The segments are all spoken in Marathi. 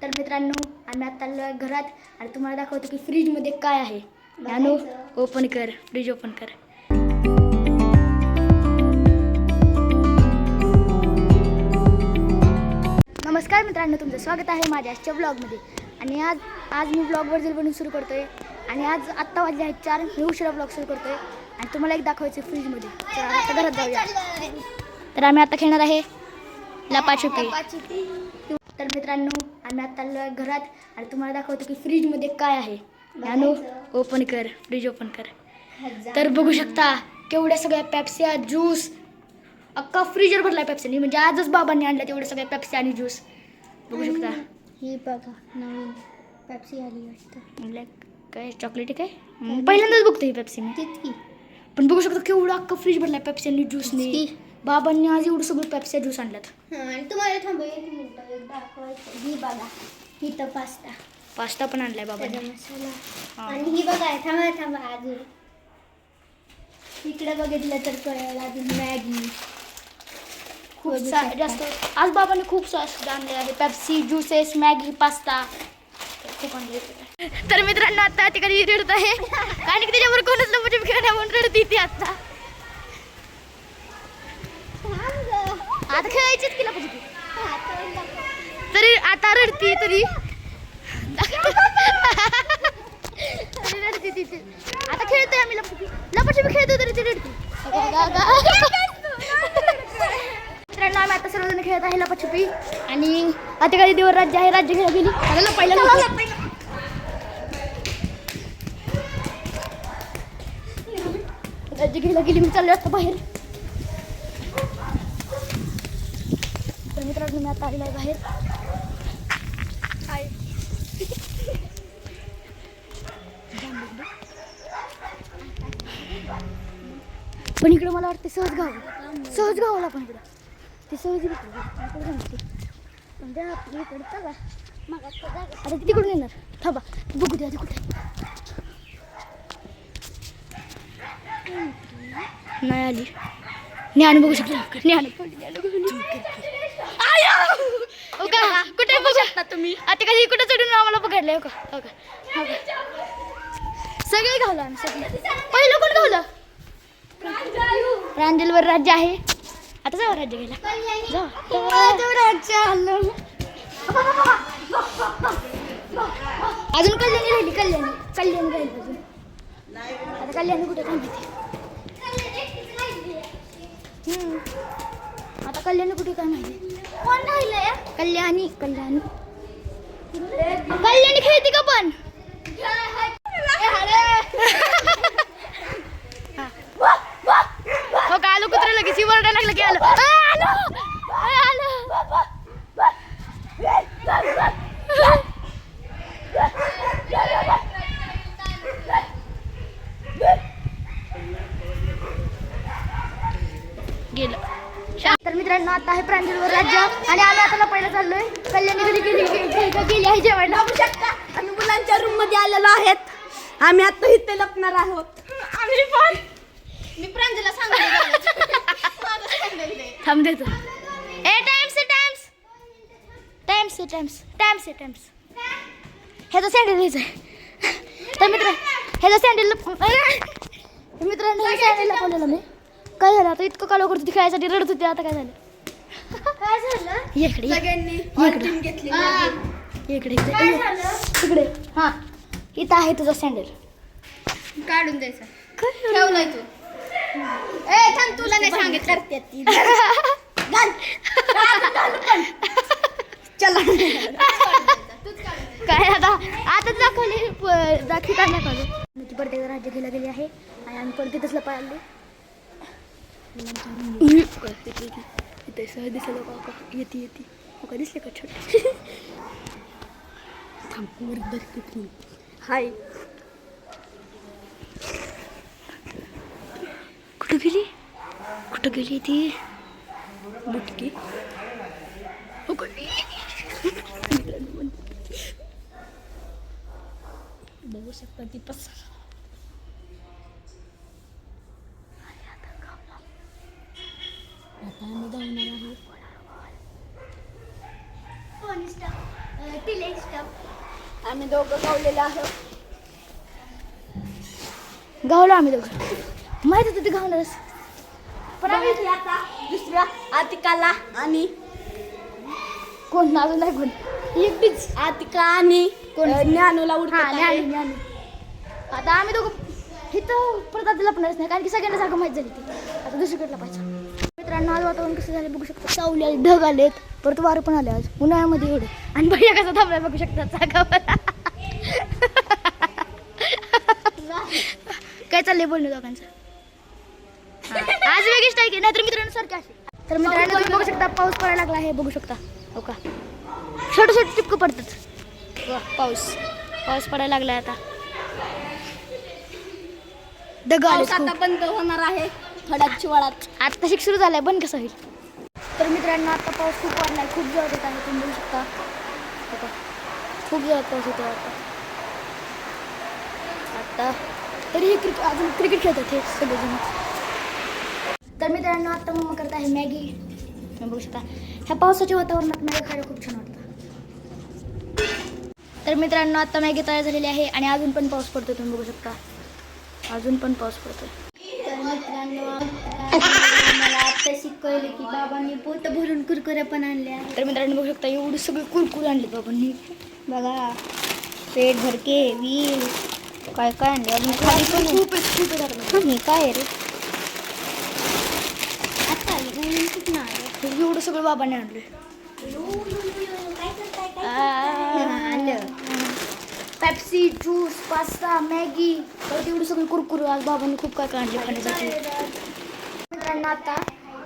तर मित्रांनो आम्ही आता आलो आहे घरात आणि तुम्हाला दाखवतो की फ्रीजमध्ये काय आहे. नानू ओपन कर, फ्रीज ओपन कर. नमस्कार मित्रांनो, तुमचं स्वागत आहे माझ्या आजच्या ब्लॉगमध्ये. आणि आज मी ब्लॉग वर्जल बनवून सुरू करतोय. आणि आज आत्ता वाजले आहेत 4. मी उशिरा ब्लॉग सुरू करतोय आणि तुम्हाला एक दाखवायचं फ्रीजमध्ये. तर आता घरात जाऊया. तर आम्ही आता खेळणार आहे लपाछुपी. तर मित्रांनो आम्ही आता आलो आहे घरात आणि तुम्हाला दाखवतो की फ्रीजमध्ये काय आहे. नानू ओपन कर, फ्रीज ओपन कर. तर बघू शकता केवढ्या सगळ्या पेप्स्या, ज्यूस, अख्खा फ्रीजर भरला पेप्स्यानी. म्हणजे आजच बाबांनी आणलं तेवढ्या सगळ्या पेप्स्या आणि ज्यूस. बघू शकता. ही बघा नवीन पेप्सी आली वाटतं. काय चॉकलेटी काय पहिल्यांदाच बघतो ही पेप्सी मी. तीच की. पण बघू शकता केवढं अख्खा फ्रीज भरला पेप्स्यानी, ज्यूसनी. बाबांनी आज एवढं सगळं पेप्स्या ज्यूस आणल्यात. आणि तुम्हाला थांबा एक मिनिट एक दाखवायचं. ही बघा ही तर पास्ता पण आणलाय बाबांनी. मसाला. आणि ही बघा थांबा अजून इकडे बघितलं तर कळेल अजून मॅगी. खूप जास्त आज बाबांनी खूप सास आणले आहे. पेप्सी, ज्युसेस, मॅगी, पास्ता खूप आणले. तर मित्रांनो आता तिकडे रडत आहे कारण की त्याच्यावर कोणच लपाछुपी खेळण्या म्हणून रडती ती. आता खेळायचीच की लपाछुपी. तरी आता रडती तरी रडती तिथे. आता खेळतोय आम्ही लपाछुपी खेळतोय तरी ती रडती. मित्रांनो आम्ही आता सर्वजण खेळत आहे लपाछुपी. आणि आता काही दिवस राज्य आहे, राज्य खेळा गेली. पहिला राज्य घ्यायला गेली. मी चालले आता बाहेर. तर मित्रांनो मी आता आलेला आहे बाहेर. पण इकडं मला वाटतं सहज गावाला पण इकडं ते सहज म्हणजे इकडं का आता ती तिकडून येणार. थांबा बघू द्या कुठे नाही आली. ज्ञान बघू शकतो. कुठे बघू शकता तुम्ही. आता कधी कुठे चढून आम्हाला पकडलंय. हो का सगळे गावलं आम्ही सगळे. पहिलं कोण गावलं. प्रांजलवर राज्य आहे. आता जाऊ राज्य घ्यायला. अजून कल्याणी राहिली. कल्याणी राहिली अजून. आता कल्याणी कुठे काय माहिती. आता कल्याणी कुठे काय माहिती. कोण राहिलंय. कल्याणी खेळते का पण. हो का आलो कुत्रा लगेच वरडायला लागलं की आलो. गेलं. तर मित्रांनो आता आहे प्रांजलवर राज्य आणि आम्ही आता पहिला चाललोय. कल्याणी घरी गेली आहे जेवायला. बघू शकता आम्ही मुलांच्या रूम मध्ये आलेलो आहेत. आम्ही आता इथे लपणार आहोत. आम्ही पण मी प्रांजलला सांगितलं थांब देतो. टाइम्स ह्याचा सँडल घ्यायचा आहे. तर ह्याचा सँडल मित्रांनो सँडल लपवलेलं मी. काय झालं आता इतकं कालो करतो ती खेळायसाठी रडत होती. आता काय झालं इकडे हा इथं आहे तुझा सँडल. काढून द्यायचा. ठेवलाय तू. थांब तुला नाही सांगितलं. चला काय आता दाखवी काढण्यात आलो. ती परत राज्य घ्यायला गेली आहे आणि आम्ही परत तिथंच लपायला. इथे सहज दिसलं का येते का दिसले का छोटे. हाय कुठं गेली ती बुटकी. बघू शकता ती पसर. आता आम्ही जाणार आहोत. आम्ही दोघं गावलेलो आहोत. गावलो आम्ही दोघं. माहित होतं ते गावणारच. पण आम्ही बघा, आता दुसऱ्या आतिकाला आणि कोण अजून नाही कोण एकटीच. आतिका आणि ज्ञानूला हा उडतात ज्ञानू ज्ञानू. आता आम्ही दोघं इथं परत आता लपणारच नाही कारण की सगळ्यांना जागा माहीत झाली ती. आता दुसरीकडे लपायचं. मित्रांनो आज वातावरण कसं झालं बघू शकता. सावली आली, ढग आलेत, परत वारं पण आले आज उन्हाळ्यामध्ये एवढे. आणि भैया कसा थांबलाय बघू शकता जागावर. काय चाललंय बोलणं दोघांचं. आज वेगळी स्टाईल नाहीतर मित्रांनो सारखे असे. तर मित्रांनो तुम्ही बघू शकता पाऊस पडायला लागला आहे बघू शकता. हो का छोटे छोटे टिपकं पडतात. पाऊस पाऊस पडायला लागलाय आता. ढग आले पाऊस आता बंद होणार आहे थोड्याच शिवाळात. आता शिक सुरू झालाय बंद कसं होईल. तर मित्रांनो आता पाऊस खूप वाढलाय खूप जोरात येत आहे तुम्ही बघू शकता. हो का? खूप जोरात पाऊस येतो आता तरी अजून क्रिकेट खेळतात हे सगळेजण. तर मित्रांनो आता मम्मा करत आहे मॅगी. तुम्ही बघू शकता ह्या पावसाच्या वातावरणात मॅगी खायला खूप छान वाटतं. तर मित्रांनो आता मॅगी तयार झालेली आहे आणि अजून पण पाऊस पडतो तुम्ही बघू शकता. अजून पण पाऊस पडतोय. तर मित्रांनो मला आता शिकवलं की बाबांनी पोत भरून कुरकुऱ्या पण आणल्या. तर मित्रांनो बघू शकता एवढी सगळी कुरकुरे आणले बाबांनी. बघा पेट भरके व्हील काय काय आणले अजून खाली पण आहे. खूप हे काय आहे रे आता कुठं आलं एवढं सगळं बाबांनी आणले. आलं पेप्सी ज्यूस पास्ता मॅगी परत एवढी सगळी कुरकुरे आज बाबांनी खूप काय काय आणले खाण्यासाठी. मित्रांनो आता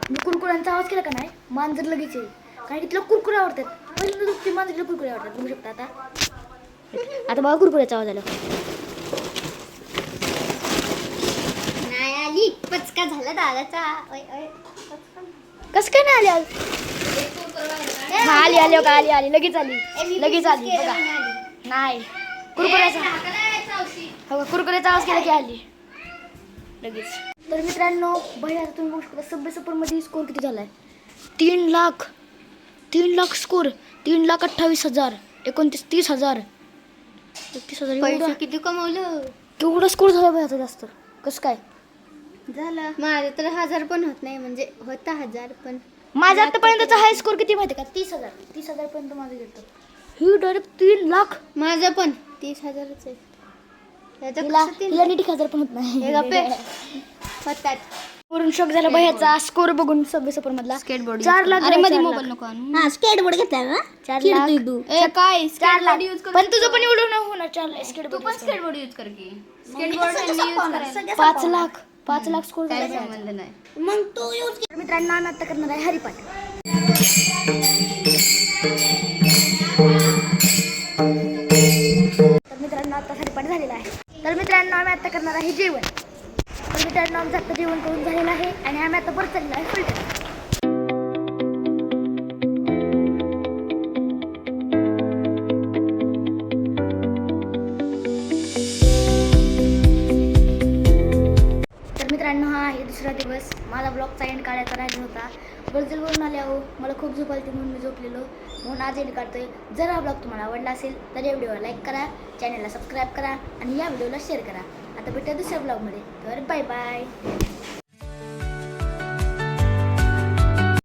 मी कुरकुऱ्यांचा आवाज केला का नाही मांजर लगेच येईल कारण की तिला कुरकुरे आवडतात. पहिल्यांदा ते मांजरीला कुरकुरे आवडतात बघू शकता. आता बघा कुरकुऱ्याचा आवाज आला. नाही आली पचका झाला दादाचा. कसं काय नाही आली आज. हा आली आली का आली आली लगेच आली लगेच आली बघा. नाही कुरकुऱ्याचा हो कुरकुऱ्याचा आवाज केला की आली लगेच. तर मित्रांनो भैया तुम्ही बघू शकता सबवे सुपरमध्ये स्कोर किती झालाय 3 लाख स्कोर 3,28,000 29,30,000 31,000 पैसे किती कमवलं केवढा स्कोर झाला भैयाचा जास्त कसं काय झालं. माझं तर 1000 पण होत नाही म्हणजे होता 1000 पण माझा आतापर्यंतचा हाय स्कोर किती माहिती का 30,000 पर्यंत माझं गेलं. ही डायरेक्ट 3 लाख. माझं पण 30,000च आहे. त्याचं तिला कसं 3 तिला नीट 1,000 पण होत नाही. हे गप्पे होतात. वरून शॉक झाला भैयाचा स्कोर बघून सबवे सुपर मधला स्केटबोर्ड 4 लाख. अरे मध्ये मोबाईल नको आणू. हा स्केटबोर्ड घेतला ना 4 लाख ए काय 4 लाख यूज कर. पण तुझं पण एवढं नाही होणार 4 लाख तू स्केटबोर्ड पण स्केटबोर्ड यूज कर की स्केटबोर्ड 5 लाख स्कोर काय झाला. संबंध नाही मग तू यूज तर मित्रांनो आम्ही आता करणार आहे हरिपाठ. तर मित्रांनो आता हरिपाठ झालेला आहे. तर मित्रांनो आम्ही आता करणार आहे जेवण. तर मित्रांनो आमचं आता जेवण करून झालेलं आहे आणि आम्ही आता परत चाललेलो आहे फिल्टर. तर मित्रांनो हा आहे दुसरा दिवस. माझा ब्लॉगचा एंड काढायचा राहिला होता. बर्जलवरून आले आहो मला खूप झोप आली म्हणून मी झोपलेलो म्हणून आज एंड काढतोय. जर हा ब्लॉग तुम्हाला आवडला असेल तर या व्हिडिओला लाईक करा चॅनलला सबस्क्राईब करा आणि या व्हिडिओला शेअर करा. आता भेटूया दुसऱ्या ब्लॉगमध्ये. तर बाय बाय.